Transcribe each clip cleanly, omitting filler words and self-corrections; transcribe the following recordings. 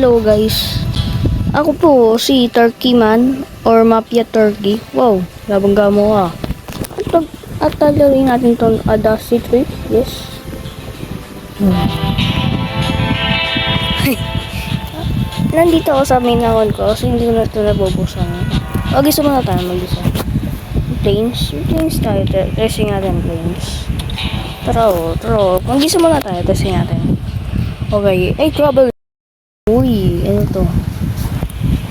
Hello guys. Ako po si Turkey Man or Mafia Turkey. Wow, labangga mo ka. At talarin natin itong Audacity Trip. Yes. Nandito ako sa main account ko kasi hindi ko na ito nabubuksan. Gusto mo na tayo mag-isa. Planes tayo. Testing natin planes. Tara. Kung gusto mo na tayo, testing natin. Okay. Ay, trouble. Uy, ano to?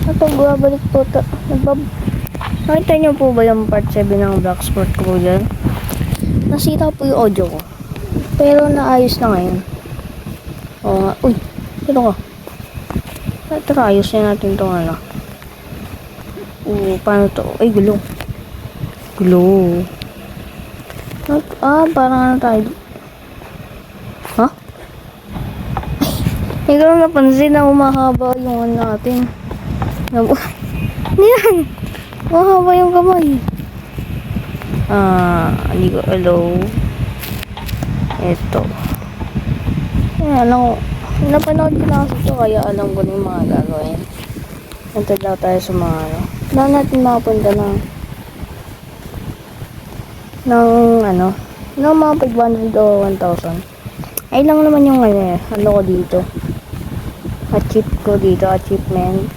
Ito, babalik po. Nakita niyo po ba yung part 7 ng Blacksport ko po dyan? Nasita po yung audio ko. Pero naayos na ngayon. Oo nga. Uy, ito ka. Tara, ayos na natin itong ano. Paano to? Ay, gulo. Parang ano tayo. Ha? Hindi ko napansin na umahaba yung ano natin. Yan! Umahaba yung kamay. Hindi ko hello. Ito. Alam ko. Napanood ko na kasi ito kaya alam ko na yung mga gagawin. Nantad lang tayo sa mga ano. Kailangan natin makapunta ng mga 500 o 1,000. Ay lang naman yung ano ko dito. Achievement.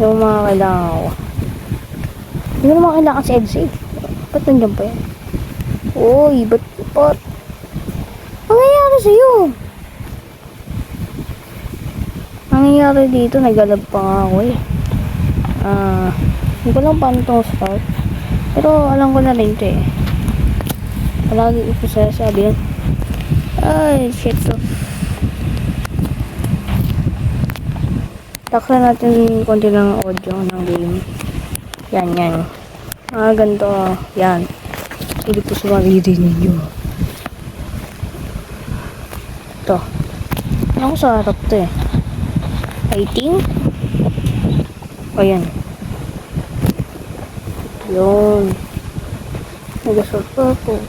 Yung mga kailangan ko. Hindi ko naman kailangan si EDSA. Ba't nandiyan pa yan? Uy, ba't? Ang nangyari sa'yo? Ang nangyari dito, naggalab pa nga ako eh. Hindi ko lang paano itong start. Pero alam ko na rin ito eh. Palagi ko sabi yan. Ay, shit to. Takla natin konti ng audio ng game. Yan. Ganito. Yan. Hindi po sumarili ninyo. Ito. Ako sa harap to eh. Fighting. Ayan. Yun. Nagasot pa po.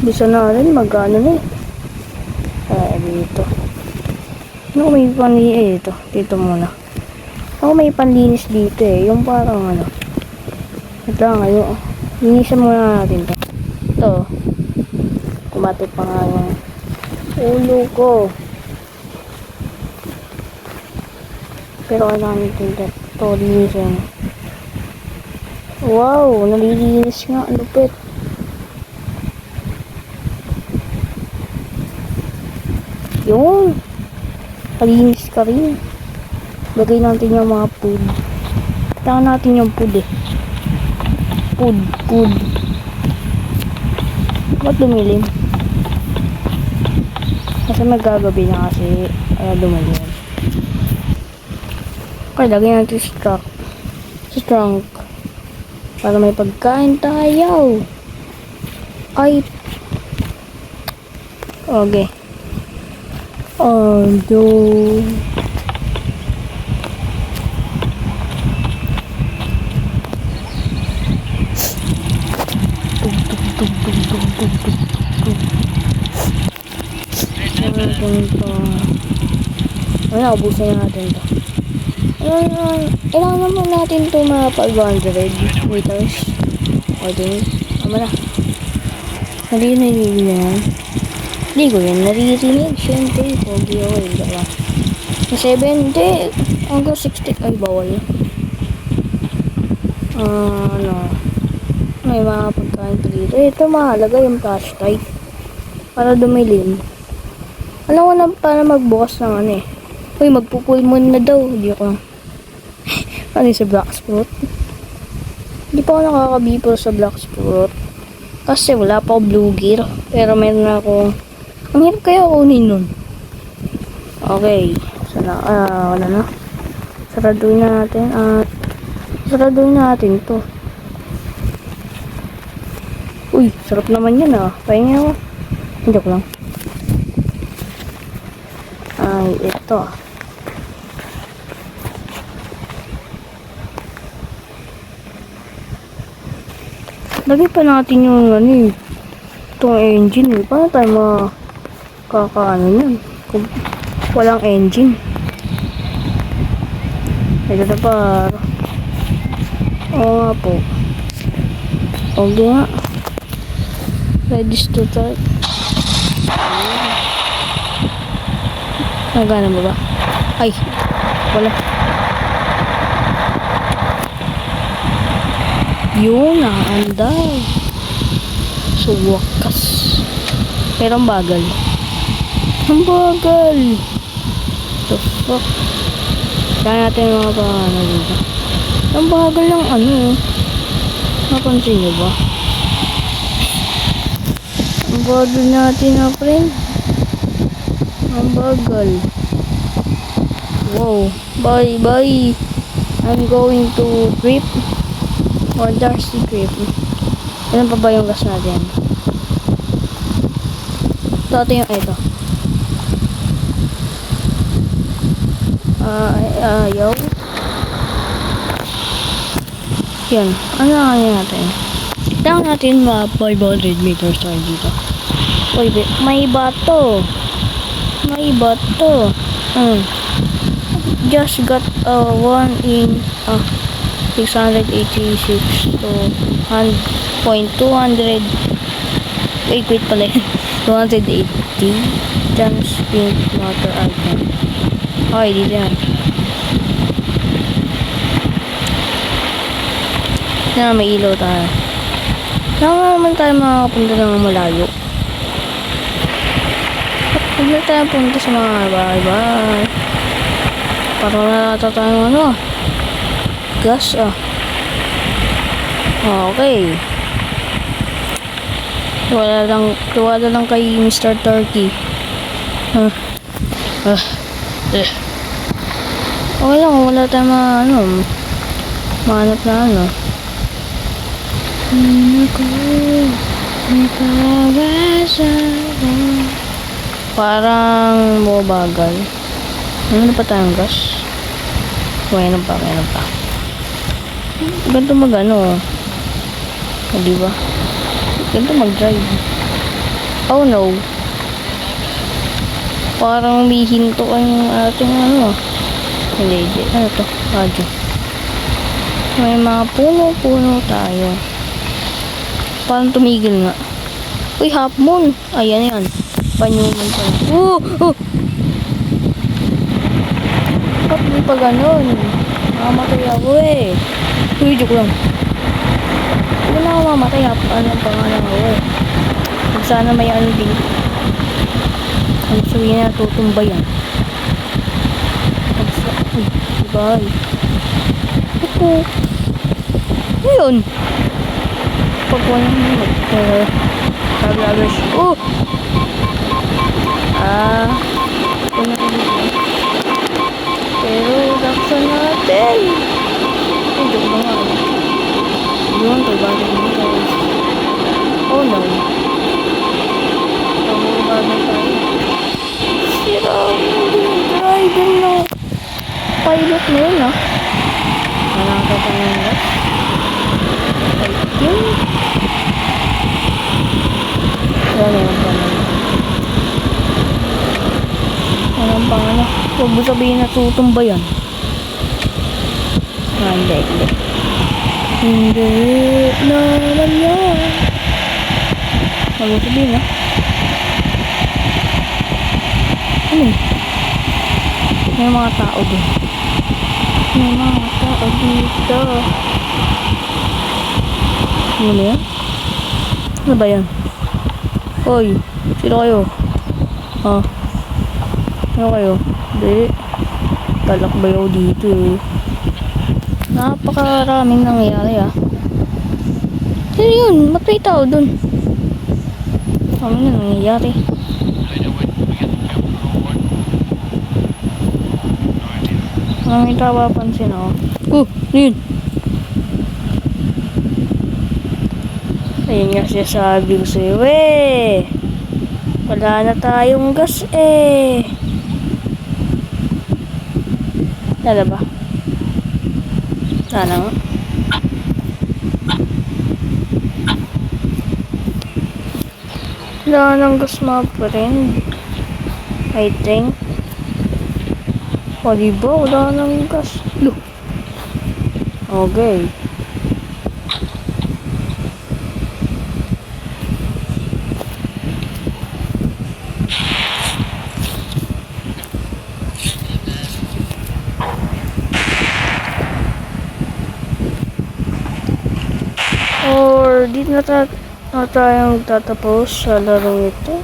Bisa na rin. Magano na eh. Dito. Ano may panlinis ito? Dito muna. Ako may panlinis dito eh. Yung parang ano. Ito lang ngayon. Linisan muna natin to. Ito. Kumati pa nga yung ulo ko. Pero kailangan natin ito. Linisan. Wow! Nalilinis nga. Lupit. Yun. Palinis ka rin. Lagay natin yung mga food. Kailangan natin yung food eh. Food. Ba't dumilim? Kasi magagabi na kasi kaya dumilim. Okay, lagay natin sa trunk. Para may pagkain tayo. Ay. Okay. Do. Wala, ubusin na natin ito. Kailangan naman natin ito mga 500 meters. Okay. Tama na. Naririnig yan. Hindi ko yan naririnig. Siyempre, pogi ako eh. Diba? Sa 70, hanggang 60. Ay, bawal. May mga pagkain pa dito. Ito mahalaga yung flashlight. Para dumilim. Alam ko na para magbukas ng ano eh. Uy, magpupul moon na daw. Hindi ko. Ano yung sa Blacksport? Hindi pa ako nakakabipol sa Blacksport. Kasi wala pa ako blue gear. Pero meron ako. Ang hirap kaya kunin nun. Okay. Sana, wala na. Saraduin natin to. Uy, sarap naman yan ah. Pahinga ako. Hindi ko lang. Ay, ito. Lagay pa natin yung itong engine eh. Paano tayo makakaano yan? Walang engine. Ito na pa. Oo nga po. Okay nga. Ready to start. Nagana mo ba? Ay, wala. Yun, nakaandar. So, wakas. Pero ang bagal. Ang bagal. The fuck? Kaya natin yung mga paano dito. Ang bagal ng ano. Napansin nyo ba? Ang bagal natin na friend. Ang bagal. Wow. Bye bye. I'm going to trip. Or Darcy trip. Ilan pa ba yung gas natin? Ito yung ito. Ayaw. Yan. Ano nga natin? Tignan natin mga 500 meters tayo dito. Uy, may bato. May bato. Just got 1 in 686 to 1.200. Wait pala yun. 280 times pink motor item. Okay, dito yan. Na may ilaw tayo. Saan naman tayo makakapunta ng malayo? Huwag na tayo punta sa mga bahay-bahay. Para wala nata tayong ano. Gas Okay. Tuwala lang kay Mr. Turkey. Okay lang, wala tayong mahanap na ano. Parang mabagal. Ano pa tayong gas? Mayroon pa. Ganito diba? Ganito mag-drive. Oh no. Parang humihinto yung ating Hindi. Ano to? Radyo. May mga puno tayo. Parang tumigil nga. Uy, half moon. Ayan yan. Panyuman pa. Ba't di pa ganun? Mamatay ako eh. Uy, joke lang. Hindi na ako mamatay. Ano pa nga lang ako eh. Kung sana may din. Ang sabihin na tutumba yan. Uy, bye. Ako. Ayun. Pag walang mag-vloggers. Pero laksan natin. Ay, joke ba nga. Yun, tagbagay mo guys. Oh no. Tagbagay tayo. Sira yung driving na pilot na yun Nakakatawa na. Yun. Walang pangano. Huwag mo sabihin na tutumba yan. Hindi. Hindi naman yan. Huwag mo sabihin May mga tao dun. May mga tao dito. Ano yan? Ano ba yan? Hoy, sino kayo? Ano kayo? Hindi. Talakbay ako dito eh. Napakaraming nangyayari Sino yun? Matay tao dun. Ano na nangyayari? Maraming tao papansin ako. Yun. Ayun nga siya sabi ko sa'yo wala na tayong gas Lala ba? Sana nga. Wala nang gas mga friend. I think. O, diba? Wala nang gas. Lo. Okay. Or di na tayong tatapos sa larong ito.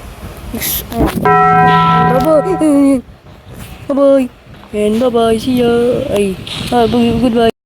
Bye-bye! Bye-bye! And bye-bye! See ya! Ay, goodbye!